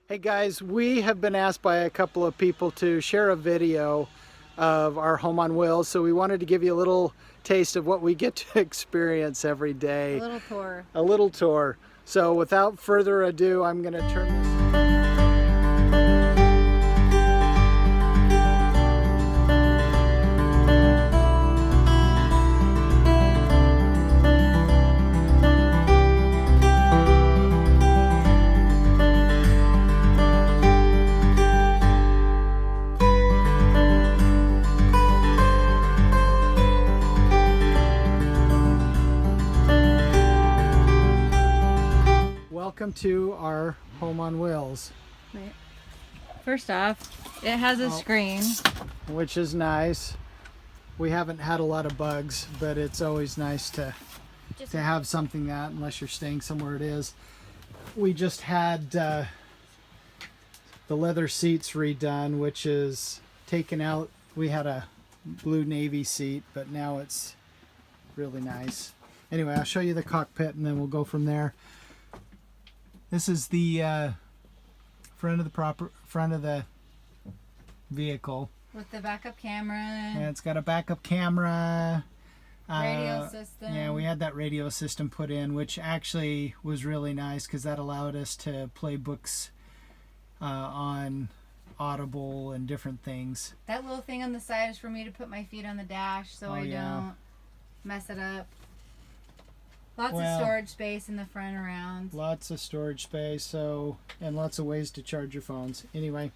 Hey guys, we have been asked by a couple of people to share a video of our home on wheels, so we wanted to give you a little taste of what we get to experience every day. A little tour. A little tour. So without further ado, I'm going to turn this. Welcome to our home on wheels. Right. First off, it has a screen. Which is nice. We haven't had a lot of bugs, but it's always nice to have something that, unless you're staying somewhere it is. We just had the leather seats redone, which is taken out. We had a blue navy seat, but now it's really nice. Anyway, I'll show you the cockpit and then we'll go from there. This is the front of the vehicle With the backup camera. and it's got a backup camera, Radio system. Yeah, we had that radio system put in, which actually was really nice because that allowed us to play books on Audible and different things. That little thing on the side is for me to put my feet on the dash so I don't mess it up. Lots of storage space in the front around. Lots of storage space, and lots of ways to charge your phones. Anyway,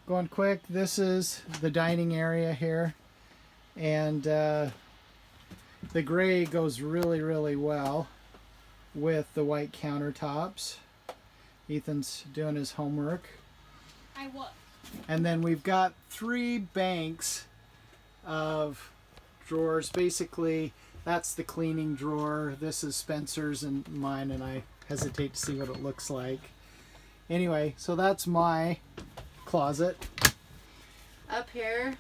going quick, this is the dining area here. And the gray goes really, really well with the white countertops. Ethan's doing his homework. I was. And then we've got 3 banks of drawers. Basically, that's the cleaning drawer. This is Spencer's and mine, and I hesitate to see what it looks like. Anyway, so that's my closet. Up here,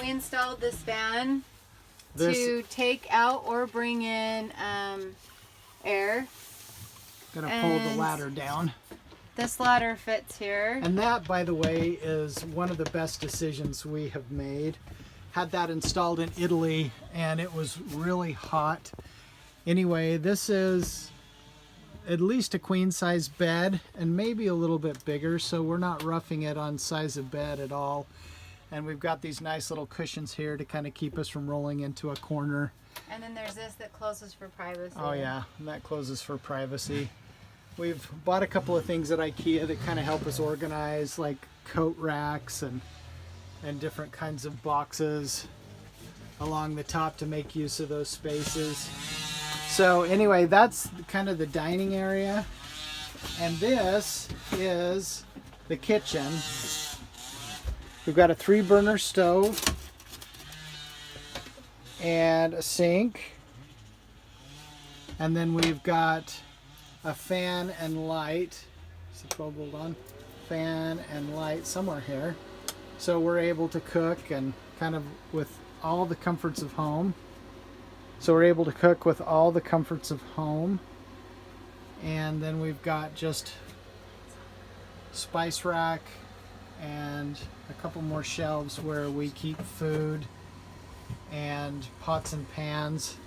we installed this fan to take out or bring in air. Gonna pull the ladder down. This ladder fits here. And that, by the way, is one of the best decisions we have made. Had that installed in Italy and it was really hot. Anyway, this is at least a queen size bed and maybe a little bit bigger, so we're not roughing it on size of bed at all. And we've got these nice little cushions here to kind of keep us from rolling into a corner. And then there's this that closes for privacy. Oh yeah, and that closes for privacy. We've bought a couple of things at IKEA that kind of help us organize, like coat racks and different kinds of boxes along the top to make use of those spaces. So anyway, that's kind of the dining area. And this is the kitchen. We've got a 3-burner stove and a sink. And then we've got a fan and light. Is the 12 volt on? Fan and light somewhere here. So we're able to cook and kind of with all the comforts of home. And then we've got just spice rack and a couple more shelves where we keep food and pots and pans.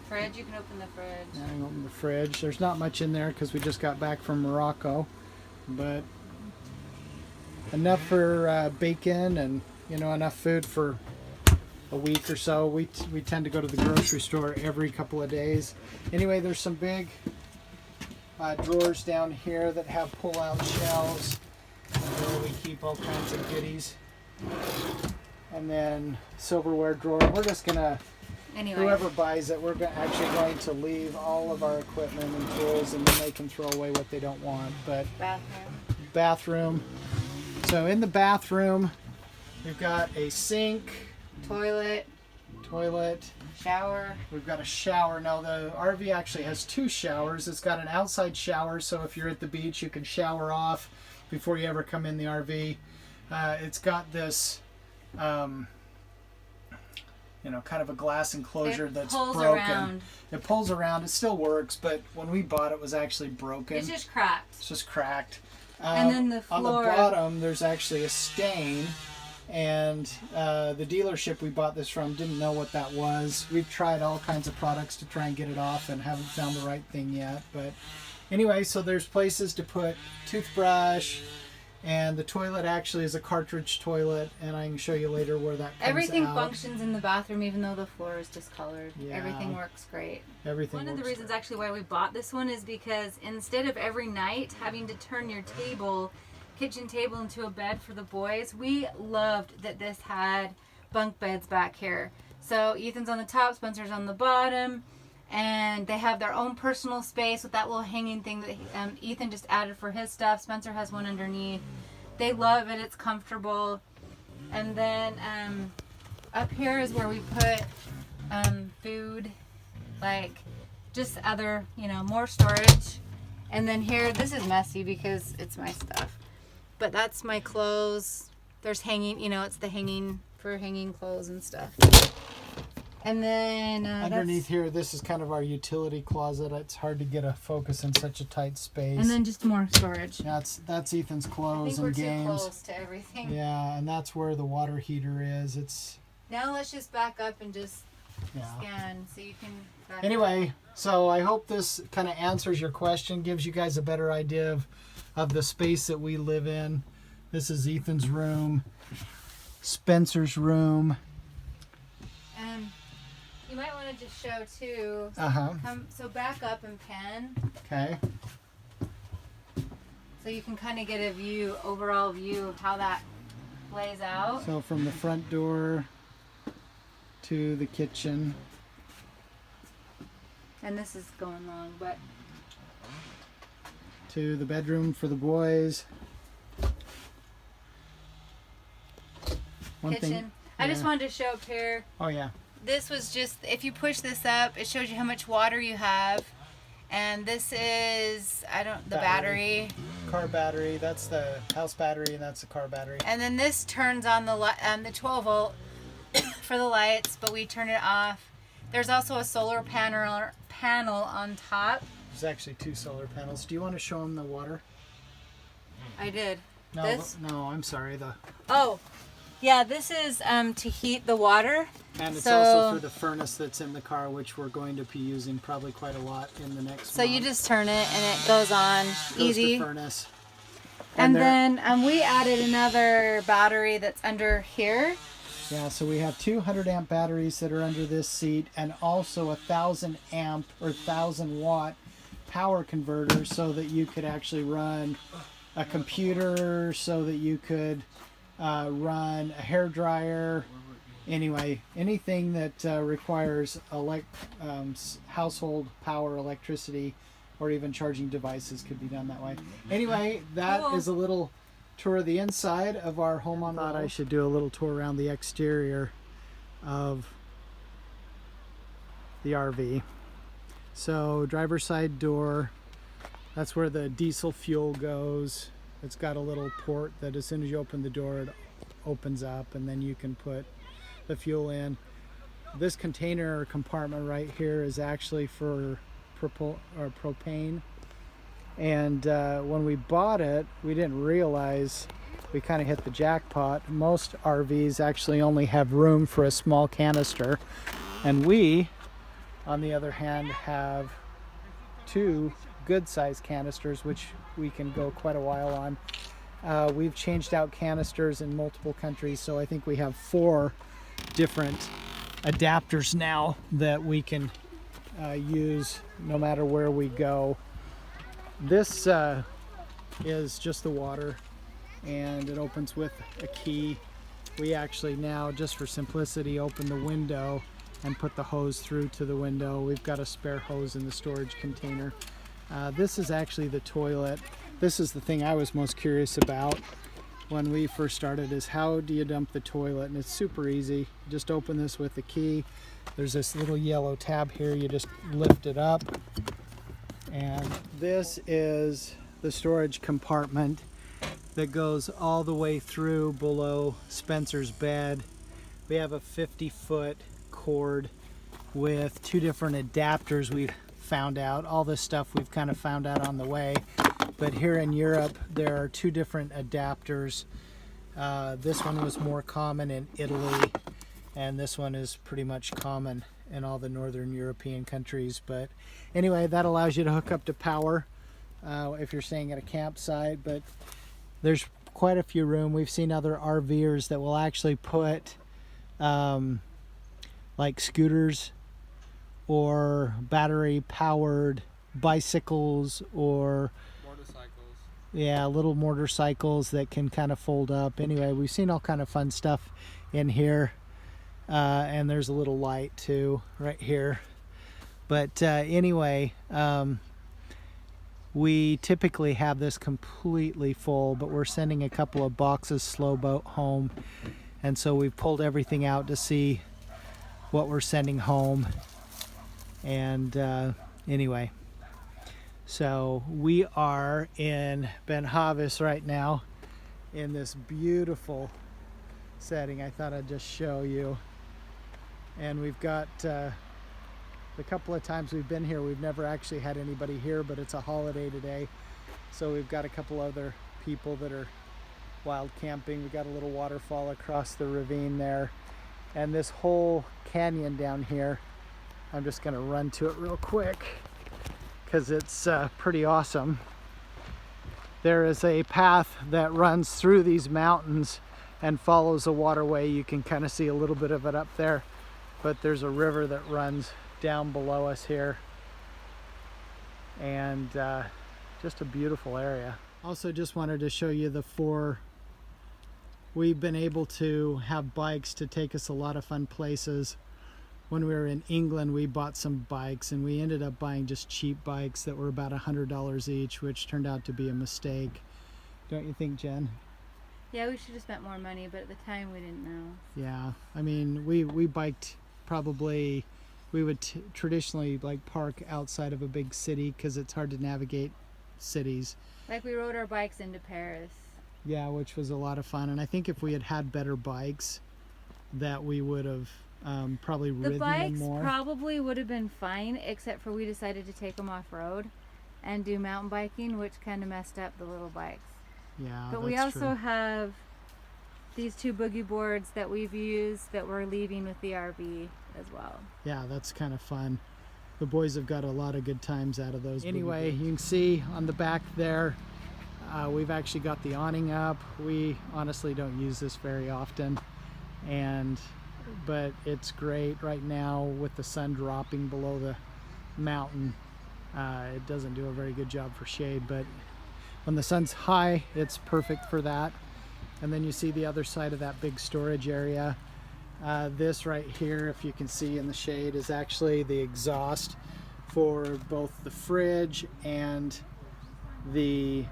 Fridge, you can open the fridge. Yeah, I can open the fridge. There's not much in there because we just got back from Morocco, but enough for bacon and enough food for a week or so. We tend to go to the grocery store every couple of days. Anyway, there's some big drawers down here that have pull-out shelves where we keep all kinds of goodies. And then silverware drawer. We're just gonna, whoever buys it, we're actually going to leave all of our equipment and tools, and then they can throw away what they don't want. But bathroom. So in the bathroom, we've got a sink, toilet, shower. We've got a shower. Now the RV actually has 2 showers. It's got an outside shower, so if you're at the beach, you can shower off before you ever come in the RV. It's got this, kind of a glass enclosure that's broken. Around. It pulls around. It still works, but when we bought it, it was actually broken. It's just cracked. It's just cracked. And then the on the floor. bottom, there's actually a stain. And the dealership we bought this from didn't know what that was. We've tried all kinds of products to try and get it off and haven't found the right thing yet. But anyway, so there's places to put toothbrush, and the toilet actually is a cartridge toilet, and I can show you later where that comes Everything out. functions in the bathroom, even though the floor is discolored. Yeah. Everything works great. Everything One of the works reasons great. actually why we bought this one is because instead of every night having to turn your kitchen table into a bed for the boys, we loved that this had bunk beds back here. So Ethan's on the top, Spencer's on the bottom, and they have their own personal space with that little hanging thing that Ethan just added for his stuff. Spencer has one underneath. They love it. It's comfortable. And then up here is where we put food, like just other, more storage. And then here, this is messy because it's my stuff. But that's my clothes. There's hanging, it's the hanging for hanging clothes and stuff. And then underneath here, this is kind of our utility closet. It's hard to get a focus in such a tight space. And then just more storage. That's Ethan's I clothes think we're and too games. close to everything. Yeah, and that's where the water heater is. Now let's just back up and just Yeah. scan so you can back Anyway, so I hope this kind of answers your question, gives you guys a better idea of the space that we live in. This is Ethan's room, Spencer's room. You might want to just show too. Uh-huh. So back up and pan, Okay. so you can kind of get a overall view of how that lays out. So from the front door to the kitchen. And this is going long, but To the bedroom for the boys. One kitchen. thing. I just yeah. wanted to show up here. Oh yeah. This was just, if you push this up, it shows you how much water you have. And this is, the battery. Car battery. That's the house battery, and that's the car battery. And then this turns on the 12 volt for the lights, but we turn it off. There's also a solar panel on top. There's actually 2 solar panels. Do you want to show them the water? I did. No, This? no, I'm sorry. Oh, yeah, this is to heat the water. And it's So- also for the furnace that's in the car, which we're going to be using probably quite a lot in the next So month. you just turn it and it goes on easy. Goes to furnace. And there- then we added another battery that's under here. Yeah, so we have 200 amp batteries that are under this seat, and also 1,000 amp or 1,000 watt power converter, so that you could actually run a computer, so that you could run a hair dryer. Anyway, anything that requires household power, electricity, or even charging devices could be done that way. Anyway, that Cool. is a little tour of the inside of our home on wheels. I should do a little tour around the exterior of the RV. So driver's side door, that's where the diesel fuel goes. It's got a little port that as soon as you open the door, it opens up, and then you can put the fuel in. This container or compartment right here is actually for propane. And when we bought it, we didn't realize we kind of hit the jackpot. Most RVs actually only have room for a small canister. And we, on the other hand, have 2 good-sized canisters, which we can go quite a while on. We've changed out canisters in multiple countries, so I think we have 4 different adapters now that we can use no matter where we go. This is just the water, and it opens with a key. We actually now, just for simplicity, open the window and put the hose through to the window. We've got a spare hose in the storage container. This is actually the toilet. This is the thing I was most curious about when we first started, is how do you dump the toilet? And it's super easy. Just open this with the key. There's this little yellow tab here. You just lift it up. And this is the storage compartment that goes all the way through below Spencer's bed. We have a 50-foot cord with 2 different adapters we've found out. All this stuff we've kind of found out on the way. but here in Europe there are two different adapters. This one was more common in Italy, and this one is pretty much common in all the northern European countries. But anyway, that allows you to hook up to power if you're staying at a campsite. But there's quite a few room. We've seen other RVers that will actually put like scooters or battery powered bicycles or motorcycles. Yeah, little motorcycles that can kind of fold up. Anyway, we've seen all kind of fun stuff in here. And there's a little light too right here. But anyway, we typically have this completely full, but we're sending a couple of boxes slow boat home. And so we've pulled everything out to see what we're sending home. And anyway, so we are in Ben Havis right now in this beautiful setting. I thought I'd just show you. And we've got the couple of times we've been here, we've never actually had anybody here, but it's a holiday today. So we've got a couple other people that are wild camping. We've got a little waterfall across the ravine there. And this whole canyon down here, I'm just going to run to it real quick because it's pretty awesome. There is a path that runs through these mountains and follows a waterway. You can kind of see a little bit of it up there, but there's a river that runs down below us here, and just a beautiful area. Also just wanted to show you we've been able to have bikes to take us a lot of fun places. When we were in England, we bought some bikes, and we ended up buying just cheap bikes that were about $100 each, which turned out to be a mistake. Don't you think, Jen? Yeah, we should have spent more money, but at the time we didn't know. Yeah, I mean, we biked probably, we would traditionally like park outside of a big city because it's hard to navigate cities. Like we rode our bikes into Paris. Yeah, which was a lot of fun. And I think if we had had better bikes, that we would have probably ridden them more. The bikes probably would have been fine, except for we decided to take them off road and do mountain biking, which kind of messed up the little bikes. Yeah, but we also have these two boogie boards that we've used that we're leaving with the RV as well. Yeah, that's kind of fun. The boys have got a lot of good times out of those. Anyway, you can see on the back there, we've actually got the awning up. We honestly don't use this very often, but it's great right now with the sun dropping below the mountain. It doesn't do a very good job for shade, but when the sun's high, it's perfect for that. And then you see the other side of that big storage area. This right here, if you can see in the shade, is actually the exhaust for both the fridge and the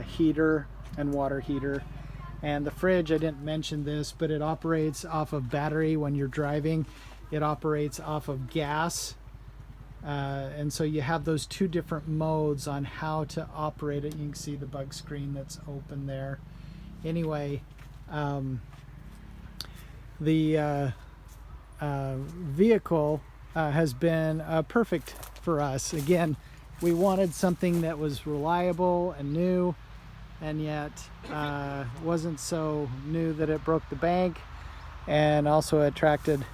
heater and water heater. And the fridge, I didn't mention this, but it operates off of battery when you're driving. It operates off of gas. And so you have those two different modes on how to operate it. You can see the bug screen that's open there. Anyway, the vehicle has been perfect for us. Again, we wanted something that was reliable and new, and yet wasn't so new that it broke the bank, and also attracted,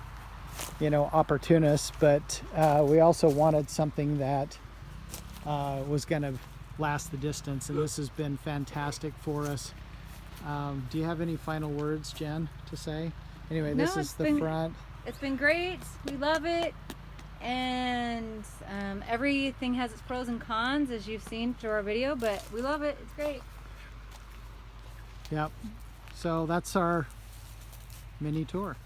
opportunists. But we also wanted something that was going to last the distance, and this has been fantastic for us. Do you have any final words, Jen, to say? Anyway, this is the front. It's been great. We love it. And everything has its pros and cons, as you've seen through our video, but we love it. It's great. Yep. So that's our mini tour.